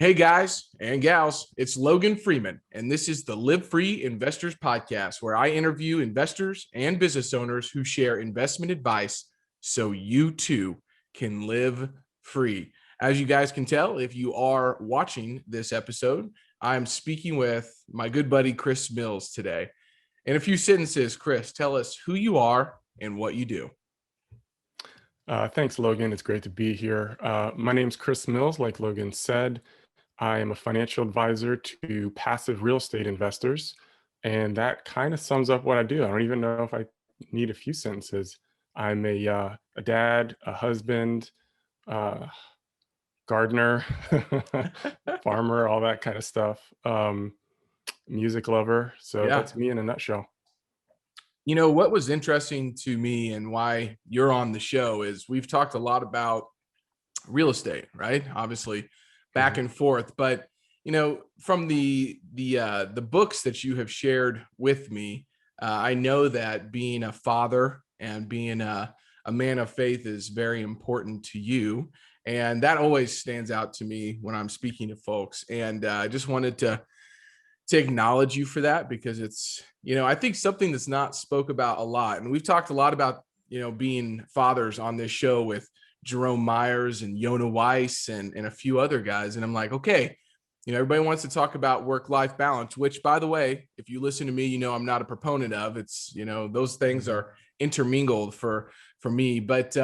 Hey guys and gals, it's Logan Freeman, and this is the LiveFree Investors Podcast, where I interview investors and business owners who share investment advice so you too can live free. As you guys can tell, if you are watching this episode, I'm speaking with my good buddy Chris Mills today. In a few sentences, Chris, tell us who you are and what you do. Thanks, Logan. It's great to be here. My name's Chris Mills, like Logan said. I am a financial advisor to passive real estate investors, and that kind of sums up what I do. I don't even know if I need a few sentences. I'm a dad, a husband, uh, gardener, farmer, all that kind of stuff. Music lover. So Yeah. that's me in a nutshell. You know, what was interesting to me and why you're on the show is we've talked a lot about real estate, right? Obviously, back Mhm. and forth, but from the books that you have shared with me, I know that being a father and being a man of faith is very important to you, and that always stands out to me when I'm speaking to folks. And I just wanted to acknowledge you for that, because it's, I think something that's not spoke about a lot. And we've talked a lot about, being fathers on this show with Jerome Myers and Yona Weiss and a few other guys. And I'm like, okay, everybody wants to talk about work-life balance, which, by the way, if you listen to me, I'm not a proponent of. It's, those things Mhm. are intermingled for me. But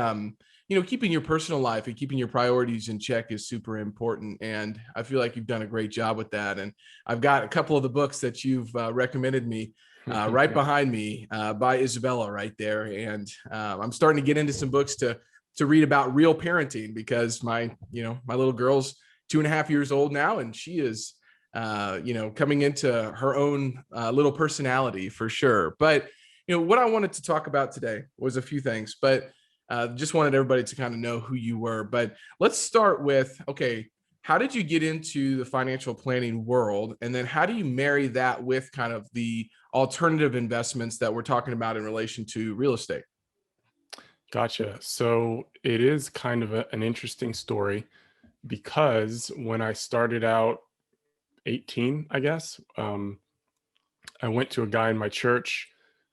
keeping your personal life and keeping your priorities in check is super important. And I feel like you've done a great job with that. And I've got a couple of the books that you've recommended me right behind me by Isabella right there. And I'm starting to get into some books to read about real parenting, because my little girl's 2.5 years old now, and she is coming into her own little personality for sure. But what I wanted to talk about today was a few things, but just wanted everybody to kind of know who you were. But let's start with, okay, how did you get into the financial planning world? And then how do you marry that with kind of the alternative investments that we're talking about in relation to real estate? Gotcha. So it is kind of an interesting story because when I started out 18, I guess, I went to a guy in my church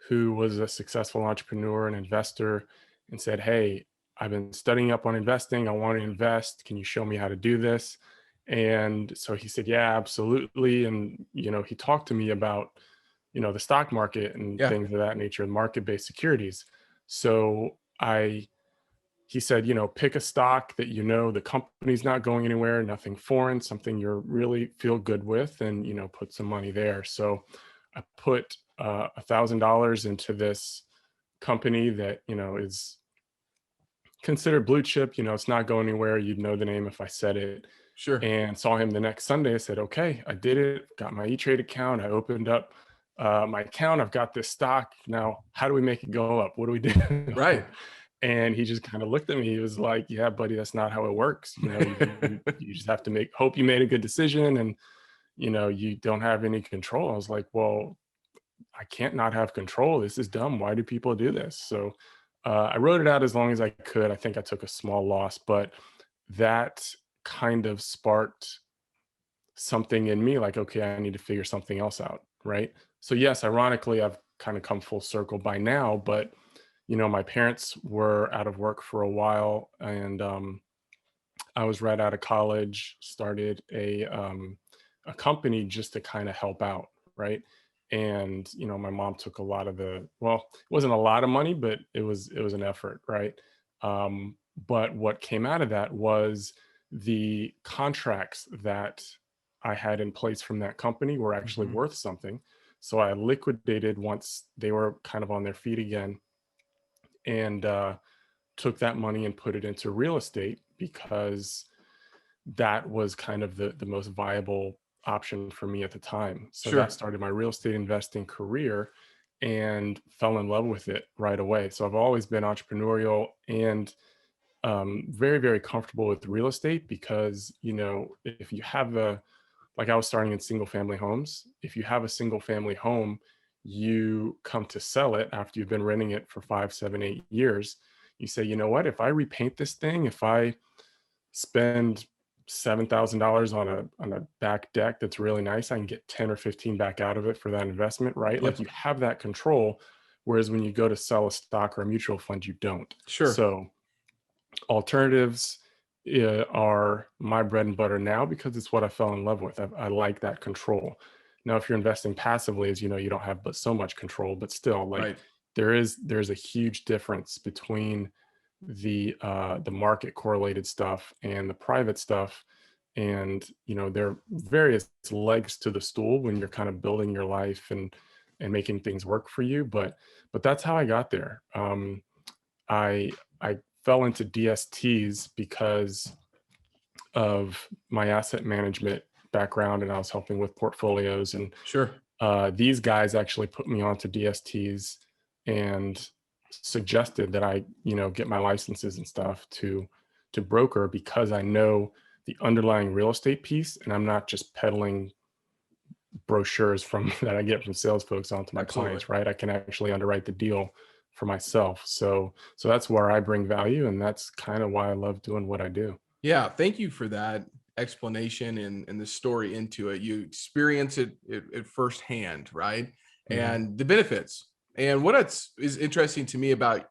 who was a successful entrepreneur and investor and said, "Hey, I've been studying up on investing. I want to invest. Can you show me how to do this?" And so he said, "Yeah, absolutely." And, he talked to me about, the stock market and Yeah, things of that nature, market-based securities. So he said, pick a stock that the company's not going anywhere, nothing foreign, something you're really feel good with, and put some money there. So I put $1,000 into this company that is considered blue chip. It's not going anywhere. You'd know the name if I said it. sure. And saw him the next Sunday. I said, "Okay, I did it. Got my E-Trade account. I opened up my account. I've got this stock. Now, how do we make it go up? What do we do?" Right. And he just kind of looked at me. He was like, "Yeah, buddy, that's not how it works. You just have to hope you made a good decision, and you don't have any control." I was like, "Well, I can't not have control. This is dumb. Why do people do this?" So I wrote it out as long as I could. I think I took a small loss, but that kind of sparked something in me like, okay, I need to figure something else out. Right. So, yes, ironically, I've kind of come full circle by now, but my parents were out of work for a while, and I was right out of college, started a company just to kind of help out, right? And my mom took a lot of it wasn't a lot of money, but it was an effort, right? But what came out of that was the contracts that I had in place from that company were actually Mhm. worth something. So I liquidated once they were kind of on their feet again, and took that money and put it into real estate because that was kind of the most viable option for me at the time. So that Sure. started my real estate investing career and fell in love with it right away. So I've always been entrepreneurial and very, very comfortable with real estate because, if you have like I was starting in single family homes, if you have a single family home, you come to sell it after you've been renting it for 5, 7, 8 years. You say, you know what, if I repaint this thing, if I spend $7,000 on a back deck that's really nice, I can get 10 or 15 back out of it for that investment, right? Like, Yep. you have that control, whereas when you go to sell a stock or a mutual fund, you don't. Sure. So alternatives are my bread and butter now because it's what I fell in love with. I like that control. Now, if you're investing passively, as you know, you don't have but so much control, but still, like, Right. there's a huge difference between the market correlated stuff and the private stuff. And, you know, there are various legs to the stool when you're kind of building your life and making things work for you. But that's how I got there. I fell into DSTs because of my asset management background, and I was helping with portfolios. And Sure. these guys actually put me onto DSTs and suggested that I, you know, get my licenses and stuff to broker, because I know the underlying real estate piece, and I'm not just peddling brochures from that I get from sales folks onto my Absolutely. clients, right? I can actually underwrite the deal for myself. So that's where I bring value, and that's kind of why I love doing what I do. Yeah. Thank you for that explanation and the story into it. You experience it firsthand, right? Mhm. And the benefits. And what is interesting to me about,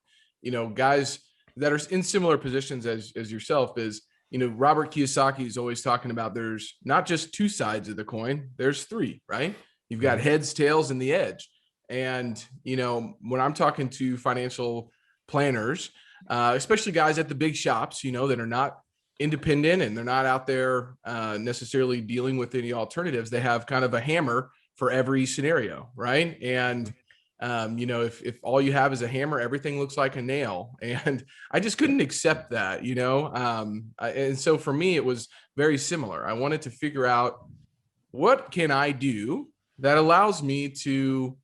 guys that are in similar positions as yourself is, Robert Kiyosaki is always talking about there's not just two sides of the coin, there's three, right? You've got Mhm. heads, tails, and the edge. And, when I'm talking to financial planners, especially guys at the big shops, that are not independent and they're not out there necessarily dealing with any alternatives. They have kind of a hammer for every scenario, right? And if all you have is a hammer, everything looks like a nail. And I just couldn't accept that, and so for me, it was very similar. I wanted to figure out what can I do that allows me to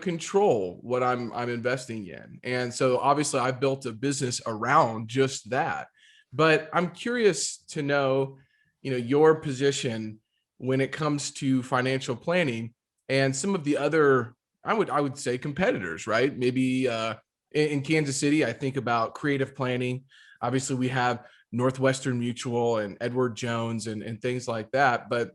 control what I'm investing in. And so obviously I've built a business around just that. But I'm curious to know, your position when it comes to financial planning and some of the other, I would say, competitors, right? Maybe in Kansas City, I think about Creative Planning. Obviously we have Northwestern Mutual and Edward Jones and things like that. But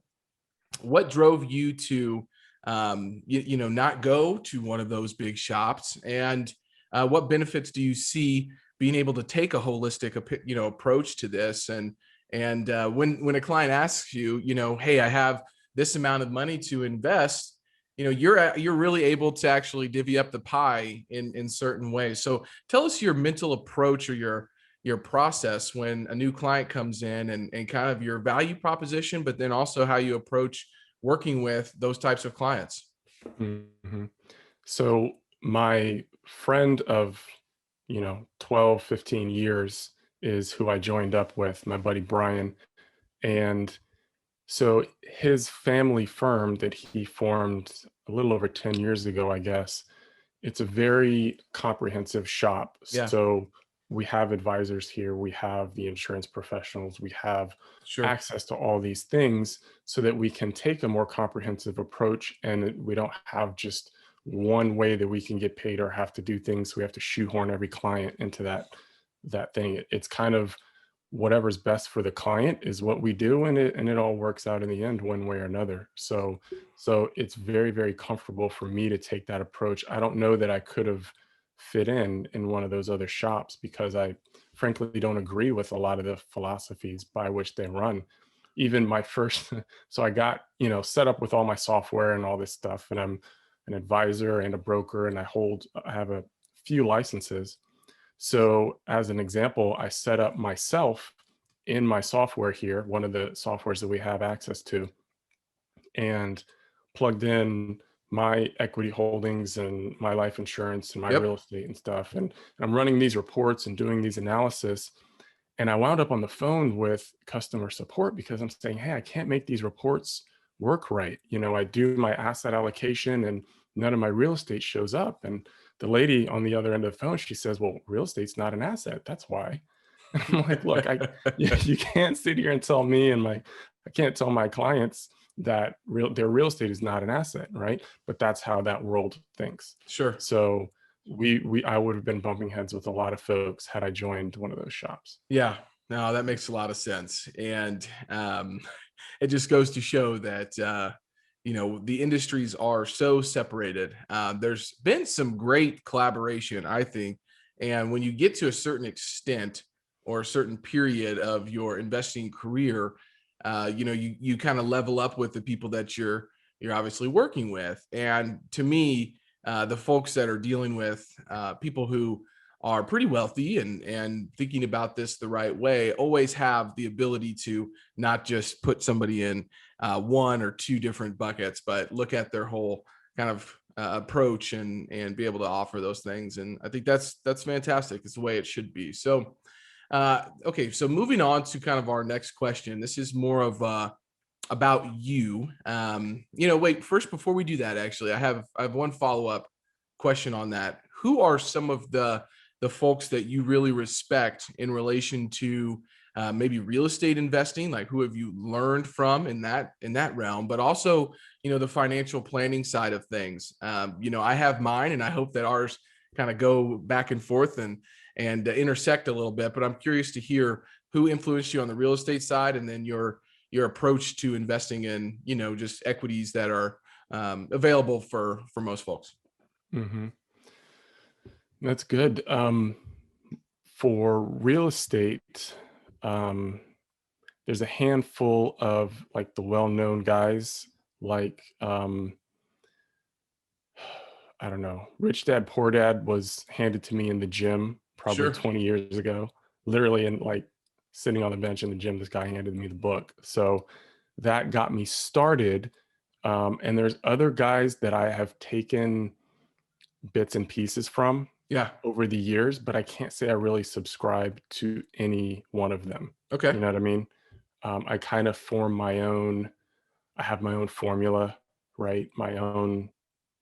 what drove you to not go to one of those big shops, and what benefits do you see being able to take a holistic approach to this? And when a client asks you, hey, I have this amount of money to invest, you're really able to actually divvy up the pie in certain ways. So tell us your mental approach or your process when a new client comes in, and kind of your value proposition, but then also how you approach working with those types of clients. Mhm. So my friend of, 12, 15 years is who I joined up with, my buddy Brian. And so his family firm that he formed a little over 10 years ago, I guess, it's a very comprehensive shop. Yeah, So we have advisors here, we have the insurance professionals, we have sure. access to all these things so that we can take a more comprehensive approach, and we don't have just one way that we can get paid or have to do things. We have to shoehorn every client into that thing. It's kind of whatever's best for the client is what we do, and it all works out in the end one way or another. So it's very, very comfortable for me to take that approach. I don't know that I could have fit in one of those other shops because I frankly don't agree with a lot of the philosophies by which they run. Even my first, so I got, set up with all my software and all this stuff, and I'm an advisor and a broker, and I have a few licenses. So as an example, I set up myself in my software here, one of the softwares that we have access to, and plugged in my equity holdings and my life insurance and my real Yep. estate and stuff. And I'm running these reports and doing these analysis. And I wound up on the phone with customer support because I'm saying, hey, I can't make these reports work right. I do my asset allocation and none of my real estate shows up. And the lady on the other end of the phone, she says, well, real estate's not an asset. That's why. And I'm like, look, you can't sit here and tell me I can't tell my clients that their real estate is not an asset, right? But that's how that world thinks. Sure. So I would have been bumping heads with a lot of folks had I joined one of those shops. Yeah. No, that makes a lot of sense. And it just goes to show that, the industries are so separated. There's been some great collaboration, I think. And when you get to a certain extent or a certain period of your investing career, you kind of level up with the people that you're obviously working with. And to me, the folks that are dealing with people who are pretty wealthy and thinking about this the right way always have the ability to not just put somebody in one or two different buckets, but look at their whole kind of approach and be able to offer those things. And I think that's fantastic. It's the way it should be. So, okay, so moving on to kind of our next question. This is more of about you. Wait, first before we do that, actually, I have one follow up question on that. Who are some of the folks that you really respect in relation to maybe real estate investing? Like, who have you learned from in that realm, but also, the financial planning side of things? I have mine, and I hope that ours kind of go back and forth and intersect a little bit. But I'm curious to hear who influenced you on the real estate side, and then your approach to investing in, just equities that are available for most folks. Mm-hmm. That's good. For real estate, there's a handful of like the well-known guys, like I don't know, Rich Dad Poor Dad was handed to me in the gym probably Sure. 20 years ago, literally, and like sitting on the bench in the gym, this guy handed me the book. So that got me started. And there's other guys that I have taken bits and pieces from Yeah. over the years, but I can't say I really subscribe to any one of them. Okay. You know what I mean? I kind of form I have my own formula, right? My own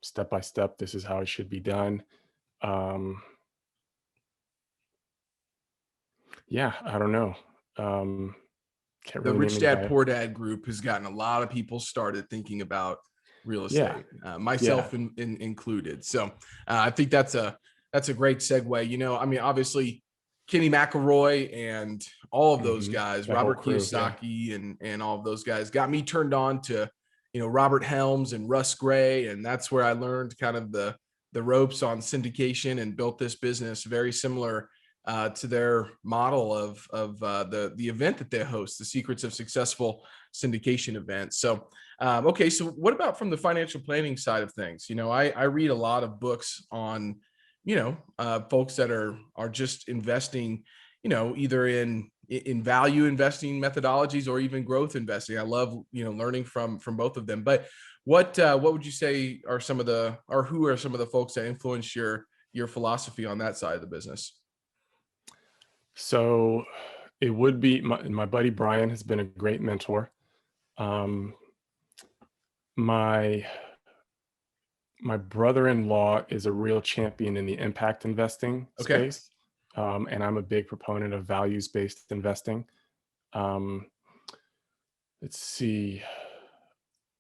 step by step. This is how it should be done. Um, yeah, I don't know. Can't The really name Rich Dad anybody. Poor Dad group has gotten a lot of people started thinking about real Yeah, estate, yeah. myself included. So I think that's a great segue. I mean, obviously Kenny McElroy and all of those Hmm. guys, That whole Robert crew. Yeah. Kiyosaki and all of those guys got me turned on to, Robert Helms and Russ Gray. And that's where I learned kind of the ropes on syndication and built this business very similar to their model of the event that they host, the Secrets of Successful Syndication event. So, okay, so what about from the financial planning side of things? I read a lot of books on, folks that are just investing, either in value investing methodologies or even growth investing. I love, learning from both of them. But what would you say are who are some of the folks that influence your philosophy on that side of the business? So it would be my buddy Brian has been a great mentor. Um, my my brother-in-law is a real champion in the impact investing Okay. space, and I'm a big proponent of values-based investing. Um, let's see.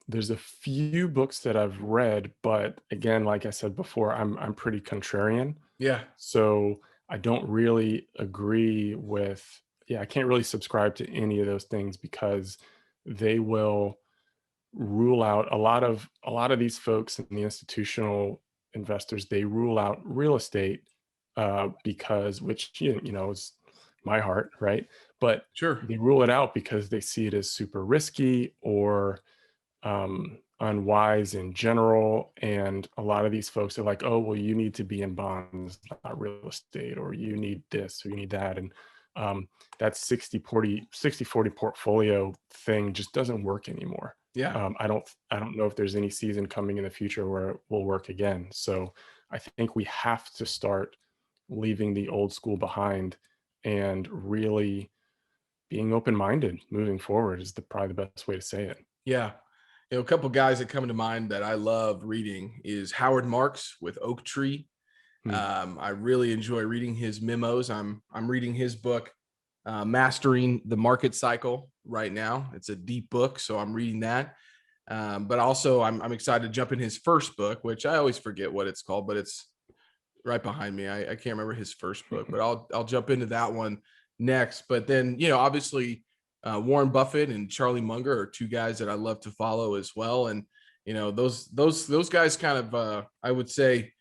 There's a few books that I've read, but again, like I said before, I'm pretty contrarian. Yeah. So I don't really agree with, yeah, I can't really subscribe to any of those things because they will rule out a lot of these folks and the institutional investors, they rule out real estate because which is my heart, right? But Sure. they rule it out because they see it as super risky or unwise in general. And a lot of these folks are like, oh, well, you need to be in bonds, not real estate, or you need this, or you need that. And that 60-40 portfolio thing just doesn't work anymore. Yeah. I don't know if there's any season coming in the future where it will work again. So I think we have to start leaving the old school behind and really being open-minded moving forward is probably the best way to say it. Yeah. A couple guys that come to mind that I love reading is Howard Marks with Oak Tree. Hmm. I really enjoy reading his memos. I'm reading his book, Mastering the Market Cycle right now. It's a deep book, so I'm reading that. But also I'm excited to jump in his first book, which I always forget what it's called, but it's right behind me. I can't remember his first book, but I'll jump into that one next. But then, obviously, Warren Buffett and Charlie Munger are two guys that I love to follow as well. And, those guys kind of, I would say,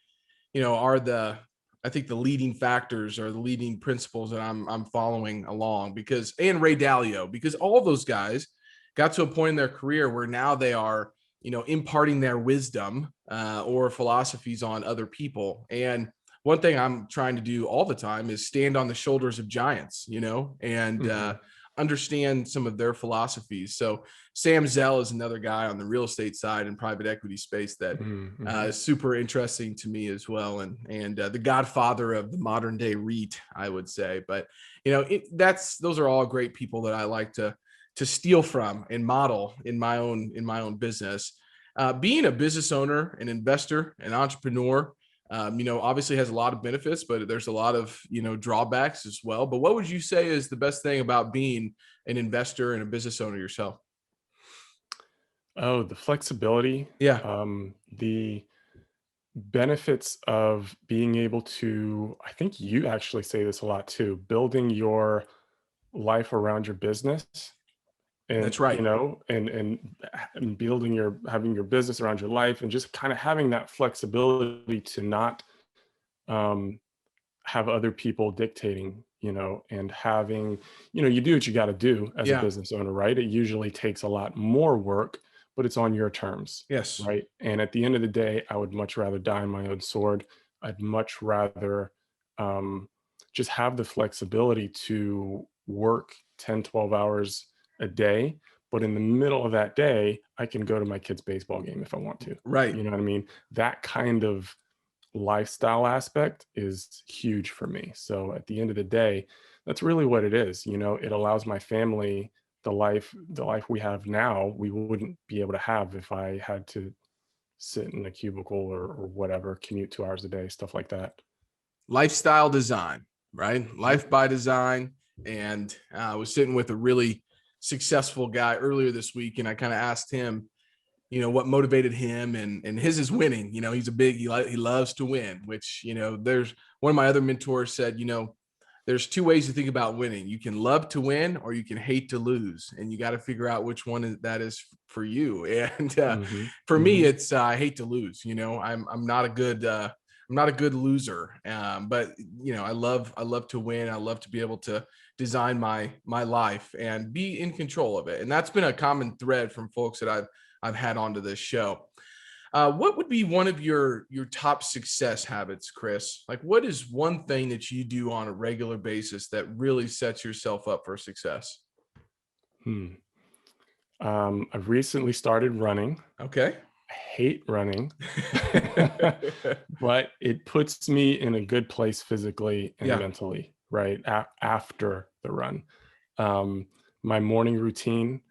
are I think the leading factors or the leading principles that I'm following along, and Ray Dalio, because all of those guys got to a point in their career where now they are, imparting their wisdom or philosophies on other people. And one thing I'm trying to do all the time is stand on the shoulders of giants, and understand some of their philosophies. So Sam Zell is another guy on the real estate side and private equity space that is super interesting to me as well. And the godfather of the modern day REIT, I would say. But, those are all great people that I like to steal from and model in my own business. Being a business owner, an investor, an entrepreneur, obviously has a lot of benefits, but there's a lot of, drawbacks as well. But what would you say is the best thing about being an investor and a business owner yourself? Oh, the flexibility. Yeah, The benefits of being able to, I think you actually say this a lot too, building your life around your business. And that's right. and having your business around your life, and just kind of having that flexibility to not um have other people dictating, and having, you do what you got to do as a Yeah. business owner, right? It usually takes a lot more work, but it's on your terms, Yes. right? And at the end of the day, I would much rather die on my own sword. I'd much rather um, just have the flexibility to work 10, 12 hours a day. But in the middle of that day, I can go to my kid's baseball game if I want to. Right. You know what I mean? That kind of lifestyle aspect is huge for me. So at the end of the day, that's really what it is. It allows my family the life we have now, we wouldn't be able to have if I had to sit in a cubicle or whatever, commute 2 hours a day, stuff like that. Lifestyle design, right? Yep. Life by design. And I was sitting with a really successful guy earlier this week, and I kind of asked him, what motivated him, and his is winning. He's he loves to win, which, there's one of my other mentors said, there's two ways to think about winning. You can love to win or you can hate to lose. And you got to figure out which one that is for you. And Hmm. for me, Hmm. it's I hate to lose. I'm not a good I'm not a good loser. But I love to win. I love to be able to design my life and be in control of it. And that's been a common thread from folks that I've had onto this show. What would be one of your top success habits, Chris? Like, what is one thing that you do on a regular basis that really sets yourself up for success? Hmm. I've recently started running. Okay. I hate running, but it puts me in a good place physically and Yeah. mentally, right? After the run. Um, my morning routine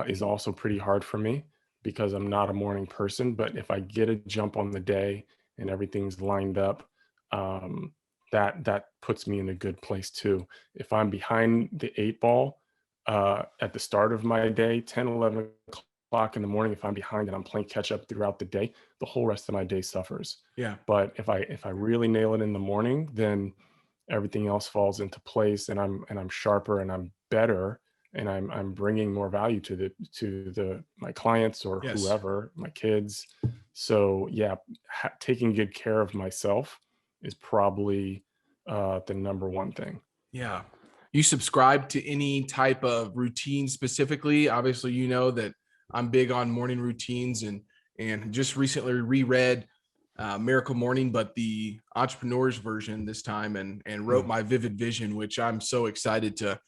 is also pretty hard for me because I'm not a morning person. But if I get a jump on the day and everything's lined up, um, that puts me in a good place too. If I'm behind the eight ball at the start of my day, 10, 11 o'clock in the morning, if I'm behind and I'm playing catch up throughout the day, the whole rest of my day suffers. Yeah. But if I really nail it in the morning, then everything else falls into place, and I'm sharper and I'm better, and I'm bringing more value to my clients or Yes. whoever, my kids. So yeah, taking good care of myself is probably the number one thing. Yeah. You subscribe to any type of routine specifically? Obviously, that I'm big on morning routines, and just recently reread Miracle Morning, but the entrepreneur's version this time, and wrote Mm. my vivid vision, which I'm so excited to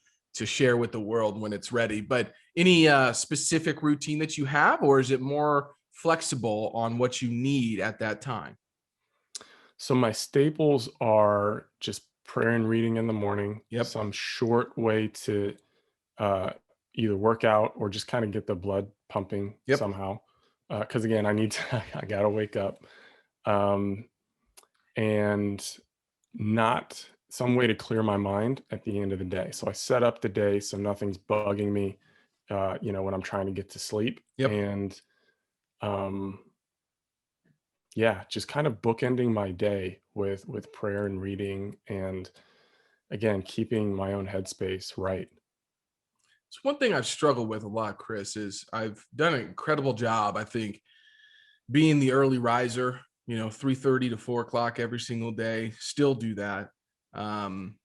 share with the world when it's ready. But any specific routine that you have, or is it more flexible on what you need at that time? So my staples are just prayer and reading in the morning, Yep. some short way to uh, either work out or just kind of get the blood pumping Yep. somehow. Because again, I need to, I gotta wake up, um, and not some way to clear my mind at the end of the day. So I set up the day so nothing's bugging me, when I'm trying to get to sleep, Yep. and um, yeah, just kind of bookending my day with prayer and reading, and again, keeping my own headspace right. It's one thing I've struggled with a lot, Chris, is I've done an incredible job, I think, being the early riser, 3:30 to 4 o'clock every single day, still do that. Um,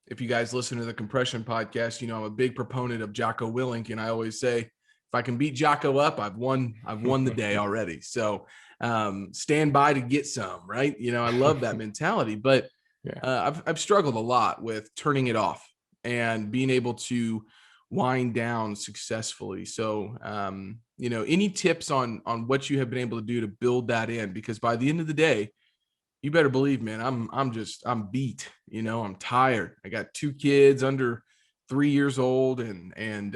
if you guys listen to the Compression podcast, I'm a big proponent of Jocko Willink, and I always say, if I can beat Jocko up, I've won the day already. So stand by to get some, right? I love that mentality, but Yeah. I've struggled a lot with turning it off and being able to wind down successfully. So, any tips on what you have been able to do to build that in? Because by the end of the day, you better believe, man, I'm beat. I'm tired. I got 2 kids under 3 years old, and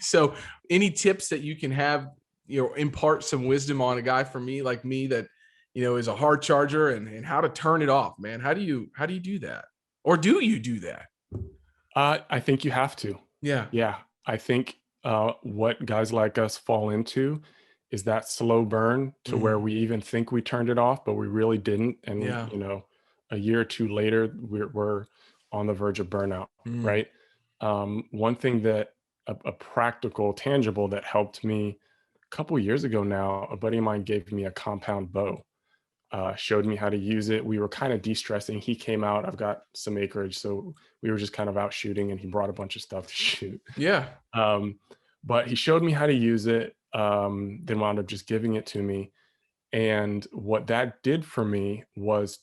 so any tips that you can have, impart some wisdom on a guy for me like me that is a hard charger and how to turn it off, man. How do you do that, or do you do that? I think you have to. Yeah. Yeah. I think what guys like us fall into is that slow burn to where we even think we turned it off, but we really didn't. And, Yeah. a year or two later, we're on the verge of burnout, right? One thing that a practical, tangible that helped me a couple years ago now, a buddy of mine gave me a compound bow. Showed me how to use it. We were kind of de-stressing. He came out. I've got some acreage, so we were just kind of out shooting, and he brought a bunch of stuff to shoot. Yeah. But he showed me how to use it. Then wound up just giving it to me. And what that did for me was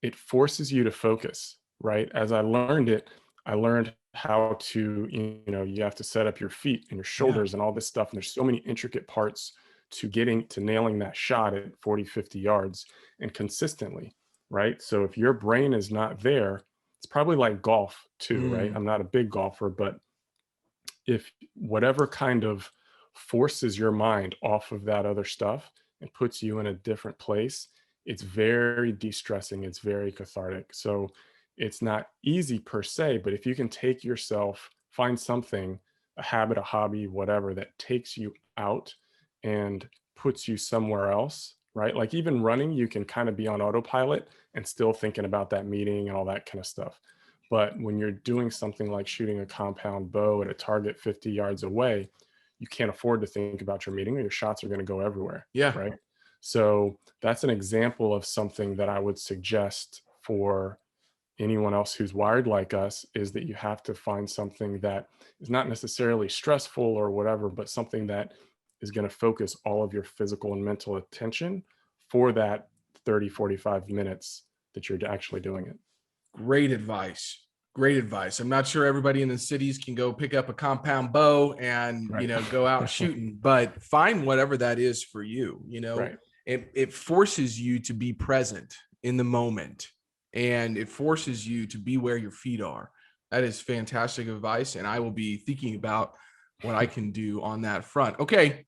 it forces you to focus, right? As I learned it, I learned how to, you have to set up your feet and your shoulders and all this stuff. And there's so many intricate parts to nailing that shot at 40, 50 yards and consistently, right? So if your brain is not there, it's probably like golf too, right? I'm not a big golfer, but if whatever kind of forces your mind off of that other stuff and puts you in a different place, it's very de-stressing, it's very cathartic. So it's not easy per se, but if you can find something, a habit, a hobby, whatever, that takes you out and puts you somewhere else, right? Like even running, you can kind of be on autopilot and still thinking about that meeting and all that kind of stuff. But when you're doing something like shooting a compound bow at a target 50 yards away, you can't afford to think about your meeting, or your shots are going to go everywhere. Yeah. Right. So that's an example of something that I would suggest for anyone else who's wired like us, is that you have to find something that is not necessarily stressful or whatever, but something that is going to focus all of your physical and mental attention for that 30, 45 minutes that you're actually doing it. Great advice. Great advice. I'm not sure everybody in the cities can go pick up a compound bow and, Right. Go out shooting, but find whatever that is for you. Right. It forces you to be present in the moment, and it forces you to be where your feet are. That is fantastic advice. And I will be thinking about what I can do on that front. Okay.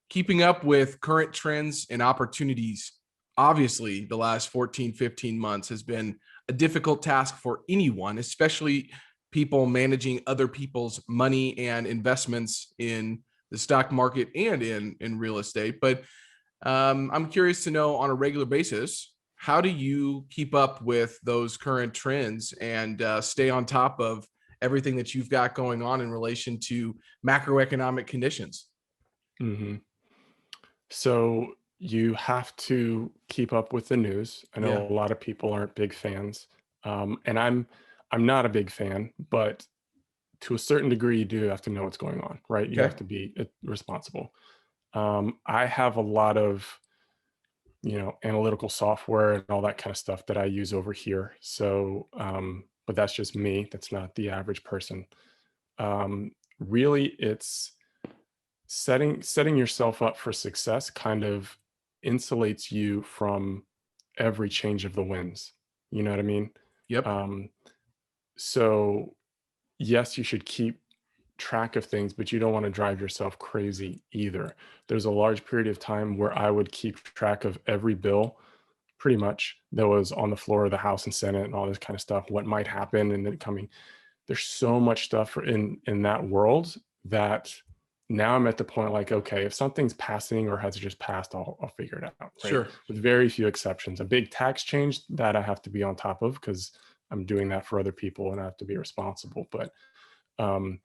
Keeping up with current trends and opportunities. Obviously, the last 14, 15 months has been a difficult task for anyone, especially people managing other people's money and investments in the stock market and in real estate. But I'm curious to know, on a regular basis, how do you keep up with those current trends and stay on top of everything that you've got going on in relation to macroeconomic conditions? Mm-hmm. So you have to keep up with the news. I know Yeah. a lot of people aren't big fans, and I'm not a big fan, but to a certain degree, you do have to know what's going on, right? You have Okay. to be responsible. I have a lot of analytical software and all that kind of stuff that I use over here. So, but that's just me. That's not the average person. Really, it's setting yourself up for success kind of insulates you from every change of the winds. You know what I mean? Yep. Um, so yes, you should keep track of things, but you don't want to drive yourself crazy either. There's a large period of time where I would keep track of every bill pretty much that was on the floor of the House and Senate and all this kind of stuff, what might happen and then coming. There's so much stuff in that world that now I'm at the point like, okay, if something's passing or has just passed, I'll figure it out, right? Sure. With very few exceptions. A big tax change that I have to be on top of because I'm doing that for other people and I have to be responsible. But um,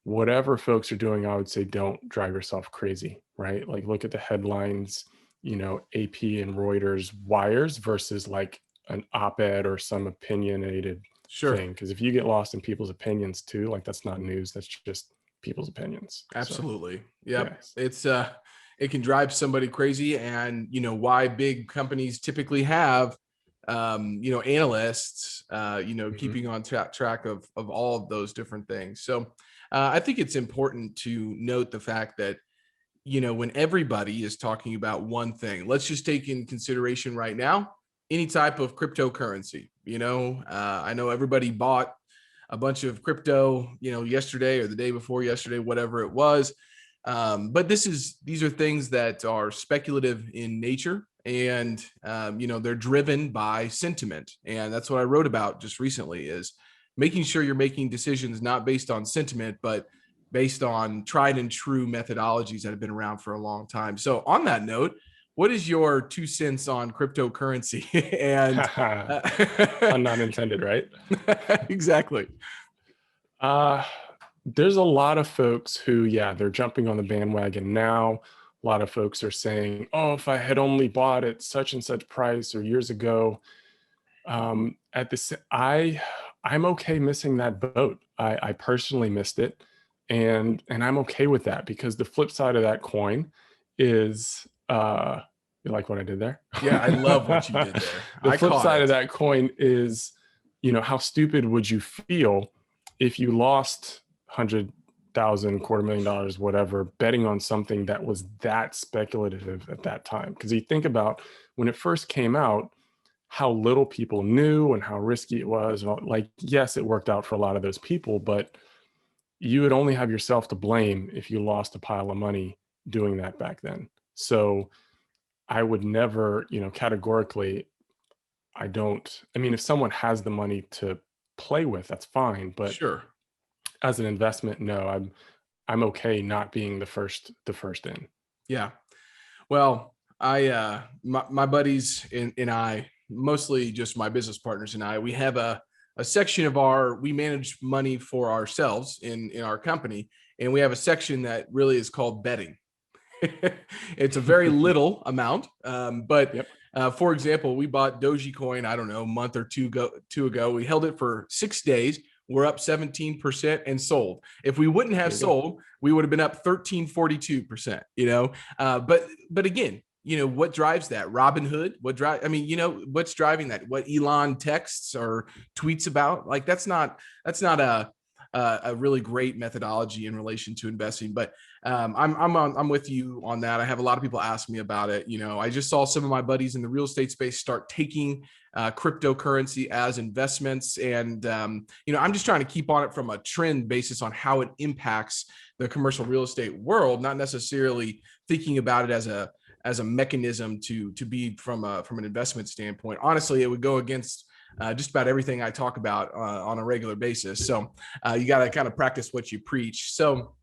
whatever folks are doing, I would say don't drive yourself crazy, right? Like look at the headlines, AP and Reuters wires versus like an op-ed or some opinionated Sure. thing. Because if you get lost in people's opinions too, like that's not news, that's just people's opinions. So Absolutely. Yep. yes. It can drive somebody crazy, and why big companies typically have analysts Mhm. keeping on track of all of those different things. So I think it's important to note the fact that when everybody is talking about one thing, let's just take in consideration right now any type of cryptocurrency. I know everybody bought a bunch of crypto, yesterday or the day before yesterday, whatever it was. But these are things that are speculative in nature, and they're driven by sentiment. And that's what I wrote about just recently, is making sure you're making decisions not based on sentiment, but based on tried and true methodologies that have been around for a long time. So on that note, what is your 2 cents on cryptocurrency? And Pun not intended, right? exactly. Uh, there's a lot of folks who, yeah, they're jumping on the bandwagon now. A lot of folks are saying, oh, if I had only bought at such and such price or years ago. At this, I'm okay missing that boat. I personally missed it, and I'm okay with that, because the flip side of that coin is, you like what I did there? Yeah, I love what you did there. The I flip caught side of it. that coin is, how stupid would you feel if you lost 100,000, $250,000, whatever, betting on something that was that speculative at that time? Because you think about when it first came out, how little people knew and how risky it was. Like, yes, it worked out for a lot of those people, but you would only have yourself to blame if you lost a pile of money doing that back then. So I would never, categorically, I mean, if someone has the money to play with, that's fine. But Sure. as an investment, no, I'm okay not being the first in. Yeah. Well, my buddies and I, mostly just my business partners and I, we have a section of we manage money for ourselves in our company. And we have a section that really is called betting. It's a very little amount. But Yep. for example, we bought Dogecoin, I don't know, a month or two ago. We held it for 6 days. We're up 17% and sold. If we wouldn't have There you go. sold, we would have been up 1342%, but again, what drives that? Robinhood. What's driving that? What Elon texts or tweets about? Like that's not a really great methodology in relation to investing. But I'm with you on that. I have a lot of people ask me about it. I just saw some of my buddies in the real estate space start taking cryptocurrency as investments, and I'm just trying to keep on it from a trend basis on how it impacts the commercial real estate world, not necessarily thinking about it as a mechanism to be from an investment standpoint. Honestly, it would go against just about everything I talk about on a regular basis. So you got to kind of practice what you preach. So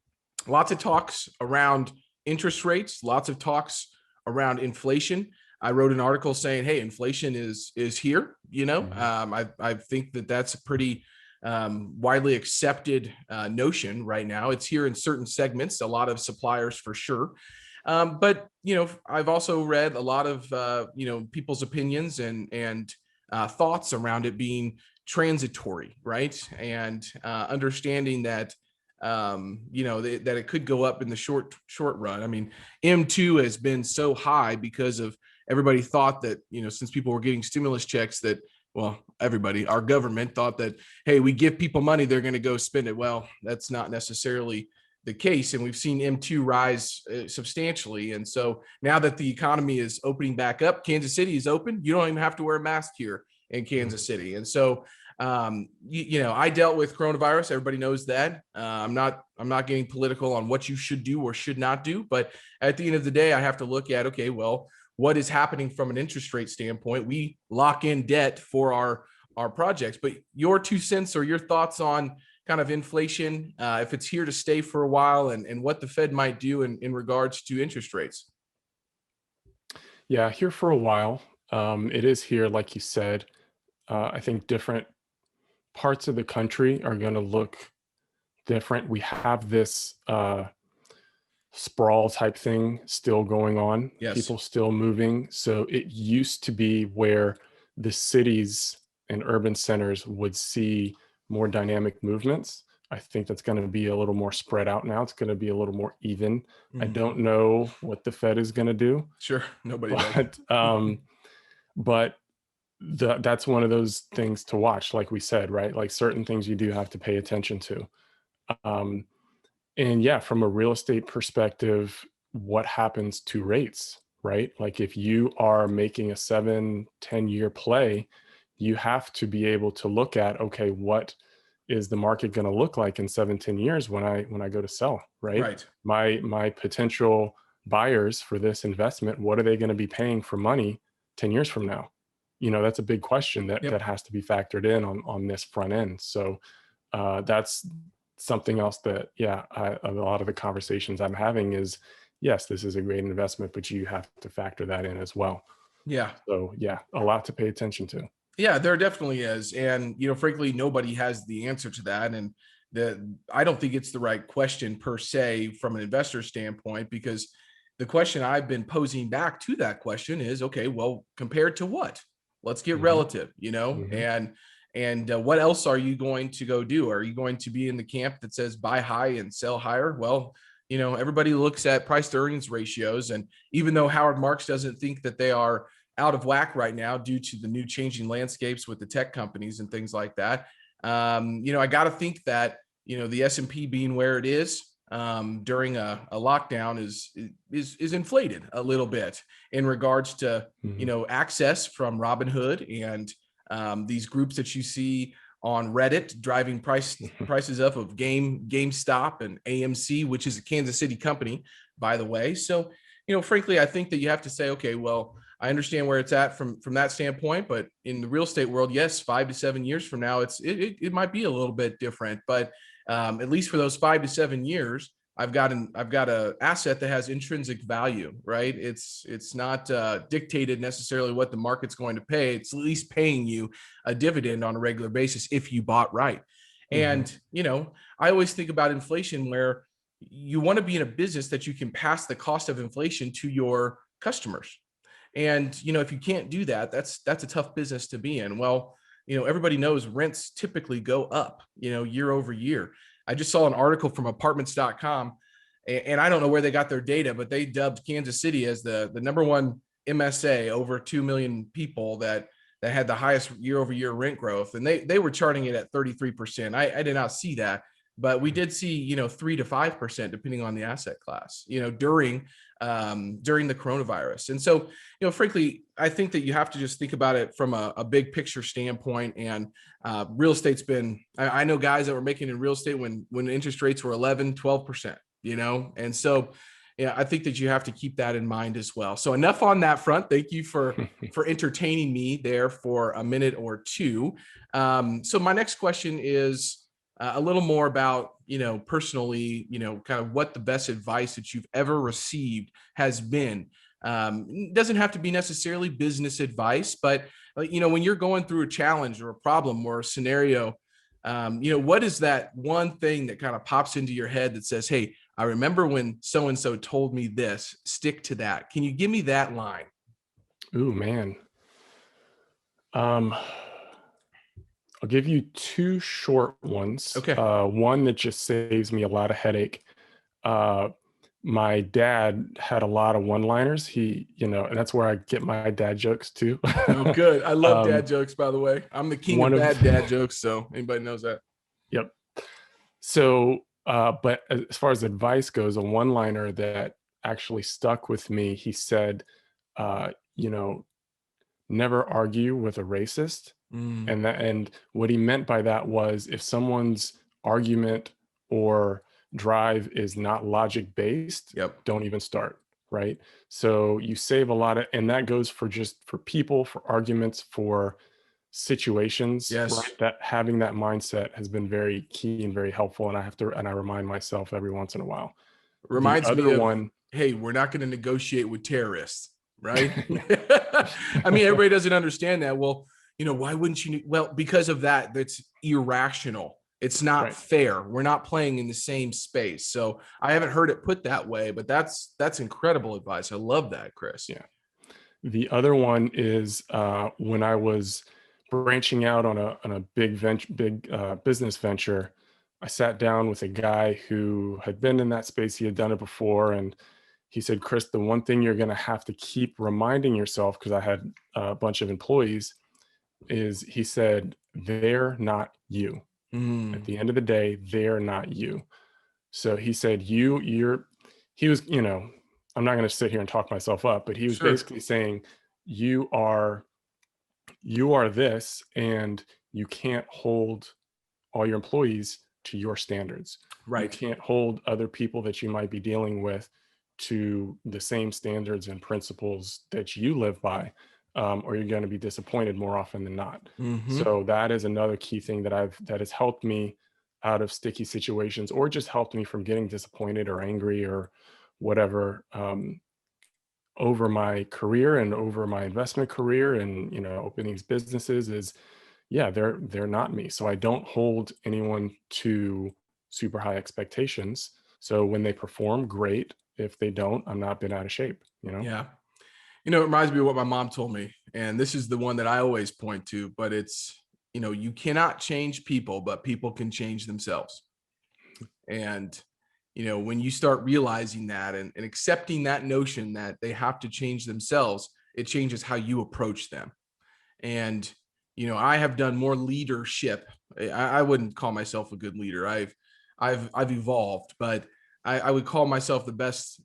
lots of talks around interest rates, lots of talks around inflation. I wrote an article saying, hey, inflation is here. I think that's a pretty widely accepted notion right now. It's here in certain segments, a lot of suppliers for sure. But I've also read a lot of people's opinions and thoughts around it being transitory, right? And understanding that that it could go up in the short run. I mean, M2 has been so high because of everybody thought that since people were getting stimulus checks that, well, our government thought that, hey, we give people money, they're going to go spend it. Well, that's not necessarily the case, and we've seen M2 rise substantially. And so now that the economy is opening back up, Kansas City is open. You don't even have to wear a mask here in Kansas City. And so I dealt with coronavirus. Everybody knows that. I'm not getting political on what you should do or should not do, but at the end of the day, I have to look at, okay, well, what is happening from an interest rate standpoint? We lock in debt for our projects, but your 2 cents or your thoughts on kind of inflation, if it's here to stay for a while, and what the Fed might do in regards to interest rates. Yeah, here for a while. It is here, like you said. I think different parts of the country are going to look different. We have this sprawl type thing still going on. Yes. People still moving. So it used to be where the cities and urban centers would see more dynamic movements. I think that's going to be a little more spread out now. It's going to be a little more even. I don't know what the Fed is going to do. Sure. Nobody does. But that's one of those things to watch, like we said, right? Like certain things you do have to pay attention to. And yeah, from a real estate perspective, what happens to rates, right? Like if you are making a 7-10 year play, you have to be able to look at, okay, what is the market going to look like in 7-10 years when I go to sell, right? My potential buyers for this investment, what are they going to be paying for money 10 years from now? That's a big question that has to be factored in on this front end. So that's something else that, a lot of the conversations I'm having is, yes, this is a great investment, but you have to factor that in as well. Yeah. So a lot to pay attention to. Yeah, there definitely is. And, frankly, nobody has the answer to that. And I don't think it's the right question per se from an investor standpoint, because the question I've been posing back to that question is, okay, well, compared to what? Let's get relative, and what else are you going to go do? Are you going to be in the camp that says buy high and sell higher? Well, everybody looks at price to earnings ratios. And even though Howard Marks doesn't think that they are out of whack right now due to the new changing landscapes with the tech companies and things like that, I got to think that, the S&P being where it is during a lockdown is inflated a little bit in regards to, access from Robinhood and these groups that you see on Reddit driving prices up of GameStop and AMC, which is a Kansas City company, by the way. So, frankly, I think that you have to say, okay, well, I understand where it's at from that standpoint, but in the real estate world, yes, 5 to 7 years from now, it might be a little bit different, but at least for those 5 to 7 years, I've got a asset that has intrinsic value, right? It's not dictated necessarily what the market's going to pay. It's at least paying you a dividend on a regular basis if you bought right. And, I always think about inflation where you want to be in a business that you can pass the cost of inflation to your customers. And, if you can't do that, that's a tough business to be in. Well, everybody knows rents typically go up, year over year. I just saw an article from apartments.com, and I don't know where they got their data, but they dubbed Kansas City as the number one MSA over 2 million people that had the highest year over year rent growth. And they were charting it at 33%. I did not see that, but we did see, 3 to 5%, depending on the asset class, during the coronavirus. And so, frankly, I think that you have to just think about it from a big picture standpoint. And real estate's been, I know guys that were making in real estate when interest rates were 11, 12%, and so, I think that you have to keep that in mind as well. So enough on that front. Thank you for entertaining me there for a minute or two. So my next question is a little more about, personally, kind of what the best advice that you've ever received has been. It doesn't have to be necessarily business advice, but, when you're going through a challenge or a problem or a scenario, what is that one thing that kind of pops into your head that says, hey, I remember when so-and-so told me this, stick to that. Can you give me that line? Ooh, man. I'll give you two short ones. Okay. One that just saves me a lot of headache. My dad had a lot of one-liners. He, and that's where I get my dad jokes too. Oh, good. I love dad jokes, by the way. I'm the king of bad dad jokes, so anybody knows that. Yep. So, but as far as advice goes, a one-liner that actually stuck with me, he said, never argue with a racist. And what he meant by that was, if someone's argument or drive is not logic based, don't even start, right? So you save a lot of, and that goes for people, for arguments, for situations, right? That having that mindset has been very key and very helpful. And I remind myself every once in a while. Reminds me of, hey, we're not going to negotiate with terrorists, right? I mean, everybody doesn't understand that. Well, why wouldn't you? Well, because of that, that's irrational. It's not Right. fair. We're not playing in the same space. So I haven't heard it put that way, but that's incredible advice. I love that, Chris. Yeah. The other one is when I was branching out on a big business venture, I sat down with a guy who had been in that space. He had done it before, and he said, "Chris, the one thing you're going to have to keep reminding yourself," because I had a bunch of employees, is he said, "They're not you. At Mm, the end of the day, they're not you." So he said, he was, I'm not going to sit here and talk myself up, but he was sure. basically saying, you are, you are this, and you can't hold all your employees to your standards. You Right. can't hold other people that you might be dealing with to the same standards and principles that you live by, or you're going to be disappointed more often than not. Mm-hmm. So that is another key thing that has helped me out of sticky situations, or just helped me from getting disappointed or angry or whatever, over my career and over my investment career, and opening these businesses, is yeah, they're not me. So I don't hold anyone to super high expectations. So when they perform, great. If they don't, I'm not been out of shape. Yeah. It reminds me of what my mom told me. And this is the one that I always point to, but it's, you cannot change people, but people can change themselves. And, when you start realizing that and accepting that notion that they have to change themselves, it changes how you approach them. And, I have done more leadership. I wouldn't call myself a good leader. I've evolved, but I would call myself the best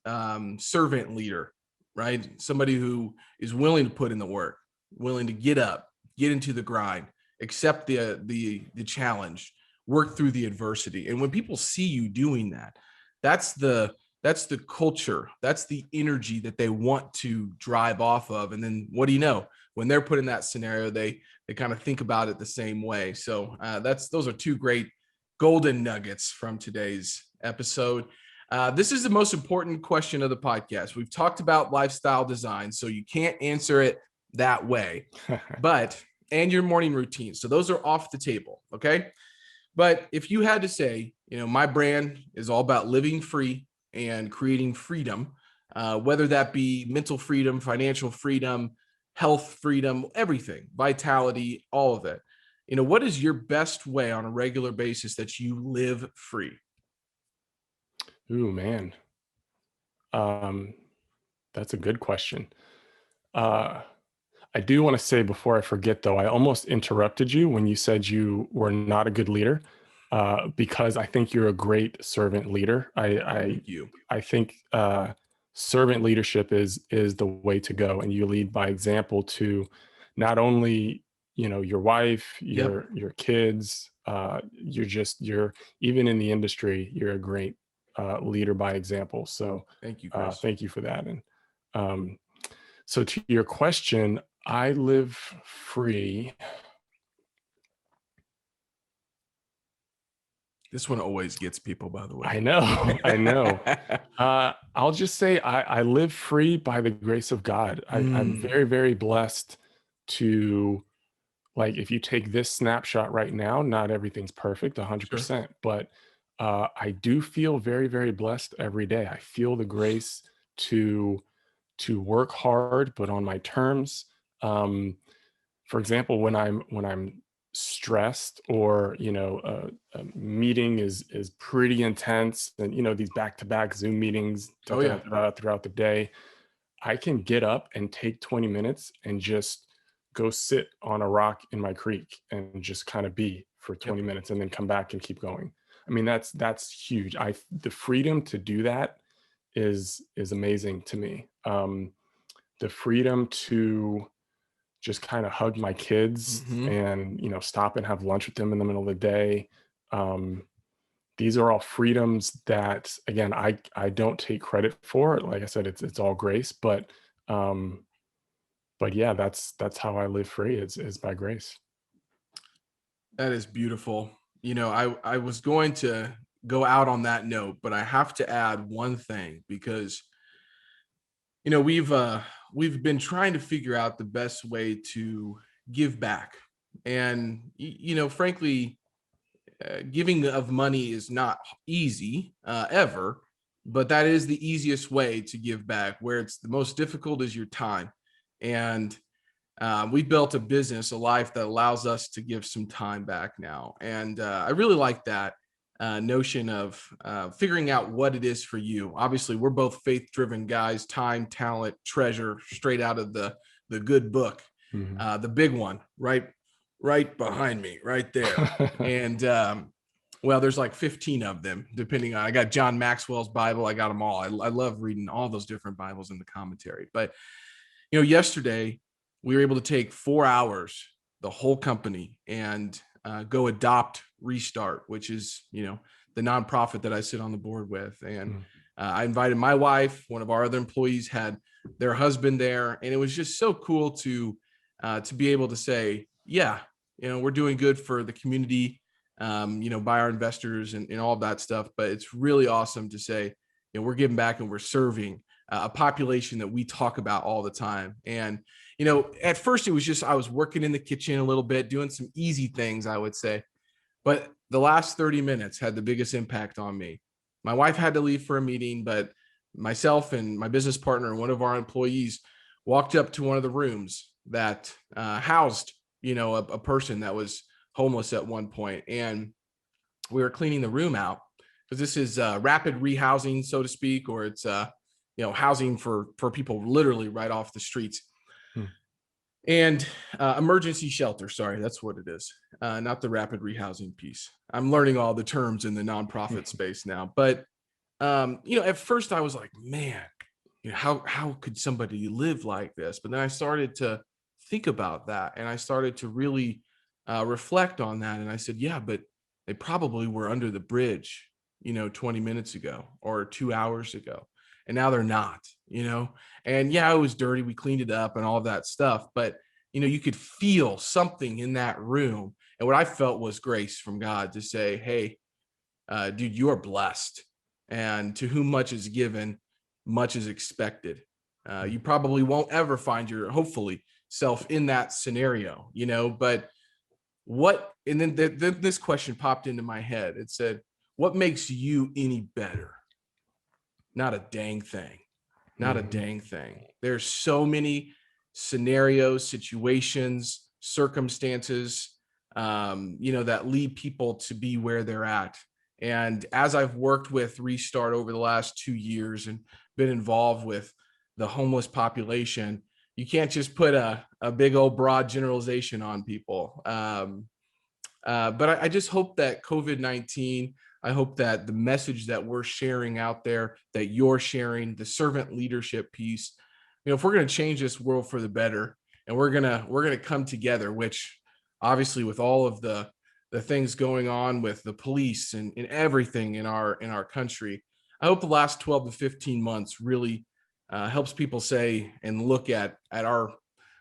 servant leader, right? Somebody who is willing to put in the work, willing to get up, get into the grind, accept the challenge, work through the adversity. And when people see you doing that, that's the culture, that's the energy that they want to drive off of. And then what do you know? When they're put in that scenario, they kind of think about it the same way. So those are two great golden nuggets from today's episode. This is the most important question of the podcast. We've talked about lifestyle design, so you can't answer it that way, and your morning routine. So those are off the table. Okay. But if you had to say, my brand is all about living free and creating freedom, whether that be mental freedom, financial freedom, health freedom, everything, vitality, all of it. What is your best way on a regular basis that you live free? Ooh, man. Um, that's a good question. Uh, I do want to say before I forget, though, I almost interrupted you when you said you were not a good leader, because I think you're a great servant leader. Thank you. I think servant leadership is the way to go, and you lead by example to not only your wife, Yep. your kids. You're even in the industry, you're a great leader by example. So Thank you, Chris. thank you for that. And um, so to your question, I live free. This one always gets people, by the way. I know, I know. I'll just say I live free by the grace of God. I'm Mm, very, very blessed to, like, if you take this snapshot right now, not everything's perfect, sure. 100%, but I do feel very, very blessed every day. I feel the grace to work hard, but on my terms. Um, for example, when I'm stressed, or a meeting is pretty intense, and these back-to-back Zoom meetings Oh, yeah. throughout the day, I can get up and take 20 minutes and just go sit on a rock in my creek and just kind of be for Yep. 20 minutes, and then come back and keep going. I mean, that's huge. The freedom to do that is amazing to me. The freedom to just kind of hug my kids Hmm. and stop and have lunch with them in the middle of the day. um, these are all freedoms that, again, I don't take credit for. Like I said, it's all grace, um but yeah, that's how I live free, is by grace. That is beautiful. I was going to go out on that note, but I have to add one thing because we've been trying to figure out the best way to give back. And, frankly, giving of money is not easy ever, but that is the easiest way to give back. Where it's the most difficult is your time. And we built a business, a life that allows us to give some time back now. And I really like that notion of figuring out what it is for you. Obviously, we're both faith-driven guys, time, talent, treasure, straight out of the good book, the big one, right behind me, right there. And well, there's like 15 of them, depending on, I got John Maxwell's Bible. I got them all. I love reading all those different Bibles in the commentary. But, yesterday we were able to take 4 hours, the whole company, and go adopt Restart, which is, the nonprofit that I sit on the board with. And I invited my wife, one of our other employees had their husband there. And it was just so cool to be able to say, yeah, we're doing good for the community, by our investors and all of that stuff. But it's really awesome to say, we're giving back and we're serving a population that we talk about all the time. And, at first it was just, I was working in the kitchen a little bit, doing some easy things, I would say. But the last 30 minutes had the biggest impact on me. My wife had to leave for a meeting, but myself and my business partner and one of our employees walked up to one of the rooms that housed, a person that was homeless at one point. And we were cleaning the room out because this is rapid rehousing, so to speak, or it's, housing for people literally right off the streets. And emergency shelter. Sorry, that's what it is. Not the rapid rehousing piece. I'm learning all the terms in the nonprofit space now. But, at first I was like, man, how could somebody live like this? But then I started to think about that. And I started to really reflect on that. And I said, yeah, but they probably were under the bridge, 20 minutes ago or 2 hours ago. And now they're not, and yeah, it was dirty. We cleaned it up and all of that stuff. But, you could feel something in that room. And what I felt was grace from God to say, hey, dude, you are blessed. And to whom much is given, much is expected. You probably won't ever find hopefully, self in that scenario, but and then this question popped into my head. It said, what makes you any better? Not a dang thing. Not a dang thing. There's so many scenarios, situations, circumstances, that lead people to be where they're at. And as I've worked with Restart over the last 2 years and been involved with the homeless population, you can't just put a big old broad generalization on people. But I just hope that COVID-19, I hope that the message that we're sharing out there, that you're sharing, the servant leadership piece, if we're going to change this world for the better, and we're going to come together, which obviously with all of the things going on with the police and everything in our country, I hope the last 12 to 15 months really helps people say and look at our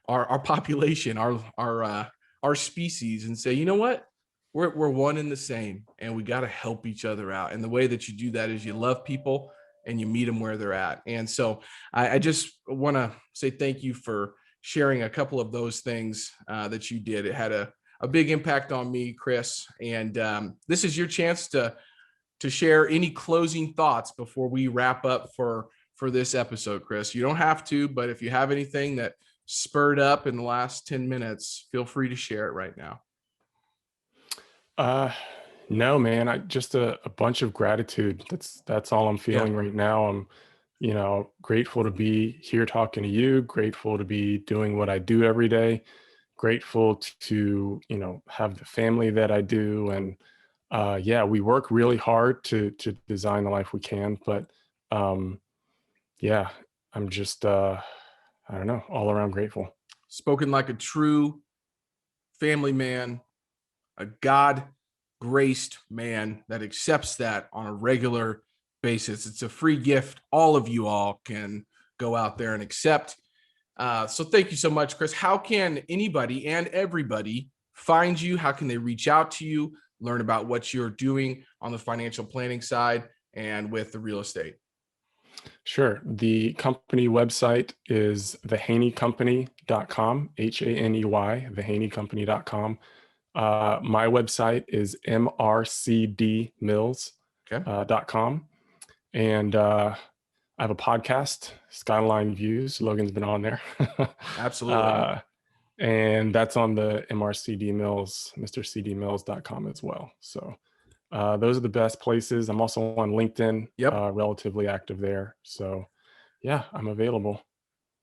population, our species, and say, you know what? We're one and the same, and we got to help each other out. And the way that you do that is you love people and you meet them where they're at. And so I just want to say thank you for sharing a couple of those things that you did. It had a big impact on me, Chris. And this is your chance to share any closing thoughts before we wrap up for this episode, Chris. You don't have to, but if you have anything that spurred up in the last 10 minutes, feel free to share it right now. No, man, I just a bunch of gratitude. That's all I'm feeling right now. I'm, grateful to be here talking to you, grateful to be doing what I do every day, grateful to, have the family that I do. And, yeah, we work really hard to design the life we can, but, yeah, I'm just, I don't know, all around grateful. Spoken like a true family man, a God-graced man that accepts that on a regular basis. It's a free gift. All of you all can go out there and accept. So thank you so much, Chris. How can anybody and everybody find you? How can they reach out to you, learn about what you're doing on the financial planning side and with the real estate? Sure. The company website is thehaneycompany.com, Haney, thehaneycompany.com. My website is mrcdmills.com. And I have a podcast, Skyline Views. Logan's been on there. Absolutely. And that's on the MRCD Mills, mrcdmills.com as well. So those are the best places. I'm also on LinkedIn, Yep. Relatively active there. So yeah, I'm available.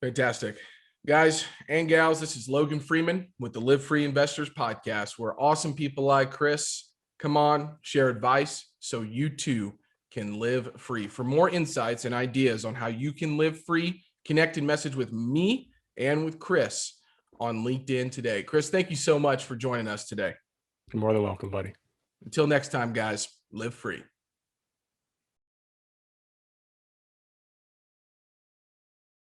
Fantastic. Guys and gals, this is Logan Freeman with the LiveFree Investors Podcast, where awesome people like Chris come on, share advice so you too can live free. For more insights and ideas on how you can live free, connect and message with me and with Chris on LinkedIn today. Chris, thank you so much for joining us today. You're more than welcome, buddy. Until next time, guys, live free.